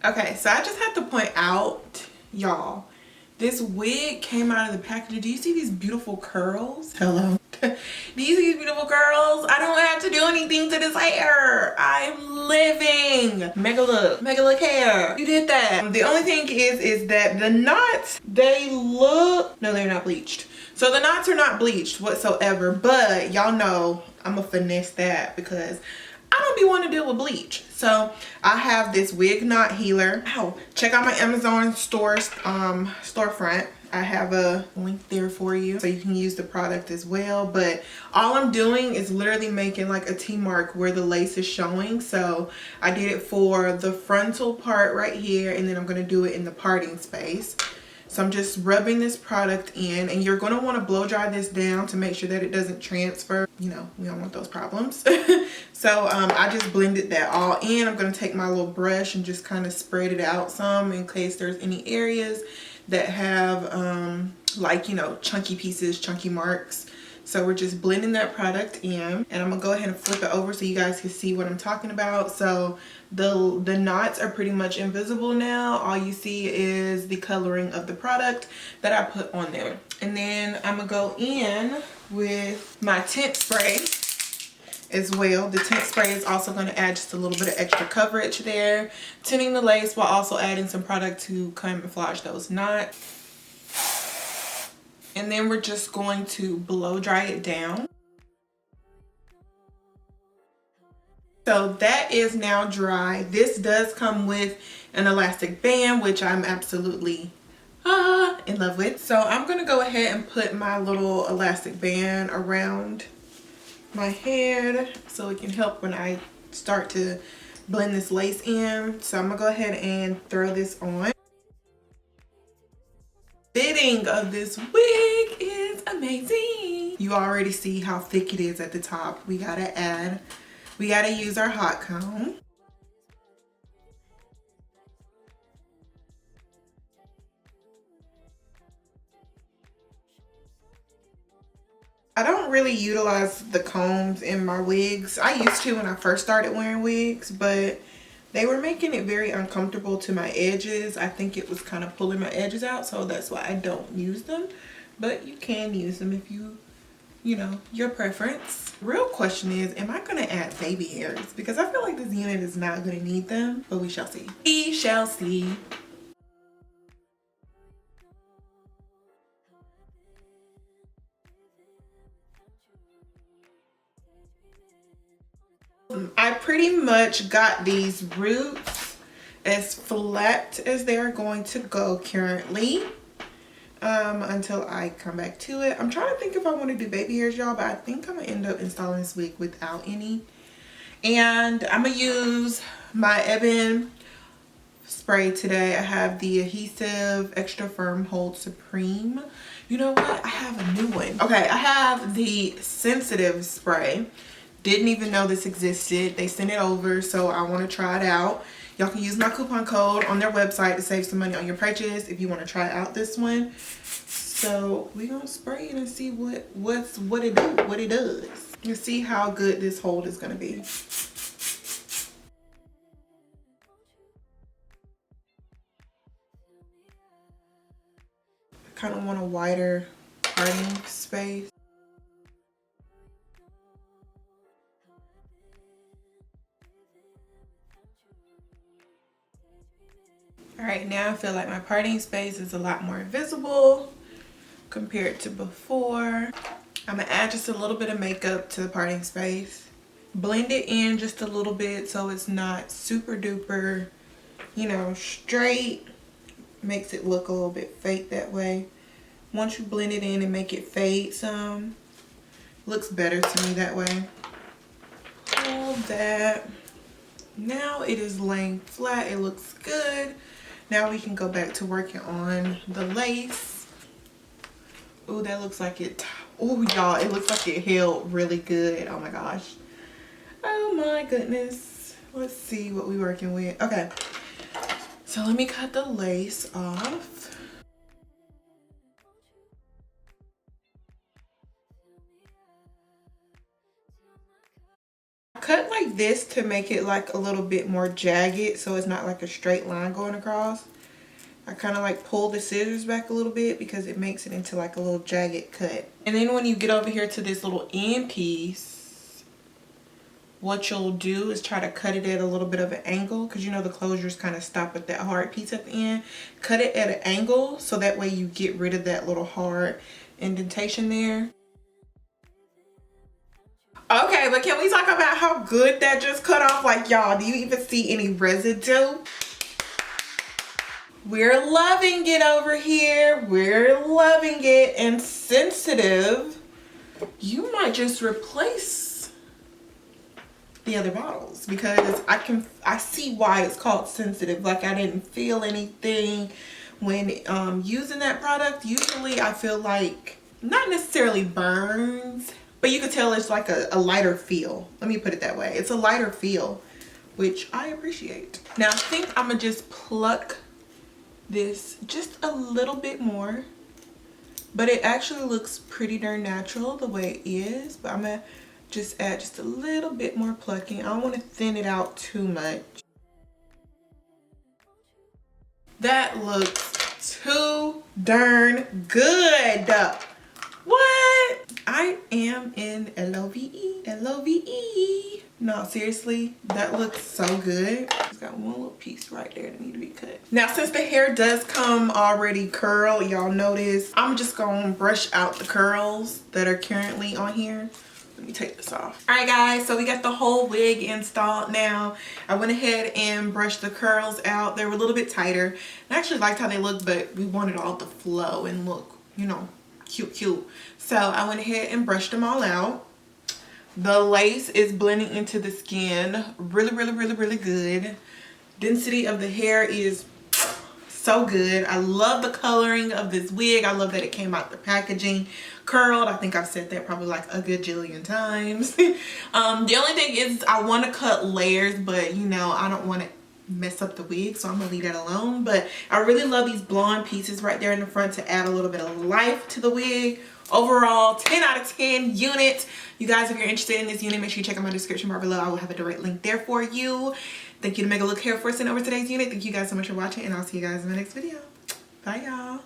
Okay, so I just have to point out, y'all, this wig came out of the package. Do you see these beautiful curls? Hello. Do you see these beautiful curls? I don't have to do anything to this hair. I'm living. Megalook hair. You did that. The only thing is that the knots, they look, no, they're not bleached. So the knots are not bleached whatsoever, but y'all know I'm gonna finesse that because I don't be wanting to deal with bleach. So I have this wig knot healer. Ow. Check out my Amazon storefront. I have a link there for you so you can use the product as well. But all I'm doing is literally making like a T mark where the lace is showing. So I did it for the frontal part right here, and then I'm going to do it in the parting space. So I'm just rubbing this product in, and you're going to want to blow dry this down to make sure that it doesn't transfer. You know, we don't want those problems. So I just blended that all in. I'm going to take my little brush and just kind of spread it out some in case there's any areas that have like, you know, chunky pieces, chunky marks. So we're just blending that product in, and I'm gonna go ahead and flip it over so you guys can see what I'm talking about. So the knots are pretty much invisible now. All you see is the coloring of the product that I put on there. And then I'm gonna go in with my tint spray as well. The tint spray is also going to add just a little bit of extra coverage there, tinting the lace while also adding some product to camouflage those knots. And then we're just going to blow dry it down. So that is now dry. This does come with an elastic band, which I'm absolutely in love with. So I'm going to go ahead and put my little elastic band around my head so it can help when I start to blend this lace in. So I'm gonna go ahead and throw this on. Fitting of this wig is amazing. You already see how thick it is at the top. We gotta use our hot comb. I don't really utilize the combs in my wigs. I used to when I first started wearing wigs, but they were making it very uncomfortable to my edges. I think it was kind of pulling my edges out, so that's why I don't use them. But you can use them if you know, your preference. Real question is, am I gonna add baby hairs? Because I feel like this unit is not gonna need them, but we shall see. We shall see. I pretty much got these roots as flat as they're going to go currently until I come back to it. I'm trying to think if I want to do baby hairs, y'all, but I think I'm gonna end up installing this wig without any. And I'm gonna use my Ebin spray today. I have the adhesive extra firm hold supreme. You know what, I have a new one. Okay, I have the sensitive spray. Didn't even know this existed. They sent it over, so I want to try it out. Y'all can use my coupon code on their website to save some money on your purchase if you want to try out this one. So we're gonna spray it and see what it does. You see how good this hold is gonna be. I kind of want a wider parting space. All right, now I feel like my parting space is a lot more visible compared to before. I'm gonna add just a little bit of makeup to the parting space. Blend it in just a little bit so it's not super duper, you know, straight. Makes it look a little bit fake that way. Once you blend it in and make it fade some, looks better to me that way. Pull that. Now it is laying flat, it looks good. Now we can go back to working on the lace. Oh, that looks like it. Oh, y'all, it looks like it held really good. Oh my gosh. Oh my goodness. Let's see what we're working with. Okay, so let me cut the lace off. cut like this to make it like a little bit more jagged, so it's not like a straight line going across. I kind of like pull the scissors back a little bit because it makes it into like a little jagged cut. And then when you get over here to this little end piece, what you'll do is try to cut it at a little bit of an angle, because you know the closures kind of stop at that hard piece at the end. Cut it at an angle so that way you get rid of that little hard indentation there. Okay, but can we talk about how good that just cut off? Like, y'all, do you even see any residue? We're loving it over here. We're loving it. And Sensitive, you might just replace the other bottles, because I see why it's called Sensitive. Like, I didn't feel anything when using that product. Usually I feel like, not necessarily burns, but you could tell it's like a lighter feel. Let me put it that way. It's a lighter feel, which I appreciate. Now I think I'm gonna just pluck this just a little bit more, but it actually looks pretty darn natural the way it is. But I'm gonna just add just a little bit more plucking. I don't want to thin it out too much. That looks too darn good. What? I am in LOVE. LOVE. No, seriously, that looks so good. It's got one little piece right there that need to be cut. Now, since the hair does come already curled, y'all notice, I'm just gonna brush out the curls that are currently on here. Let me take this off. All right, guys, so we got the whole wig installed now. I went ahead and brushed the curls out. They were a little bit tighter. I actually liked how they looked, but we wanted all to flow and look, you know, cute. So I went ahead and brushed them all out. The lace is blending into the skin really good. Density of the hair is so good. I love the coloring of this wig. I love that it came out the packaging curled. I think I've said that probably like a gajillion times. The only thing is I want to cut layers, but you know, I don't want to mess up the wig, so I'm gonna leave that alone. But I really love these blonde pieces right there in the front to add a little bit of life to the wig. Overall, 10 out of 10 unit. You guys, if you're interested in this unit, make sure you check out my description bar below. I will have a direct link there for you. Thank you to Megalook Hair for sending over today's unit. Thank you guys so much for watching, and I'll see you guys in the next video. Bye, y'all.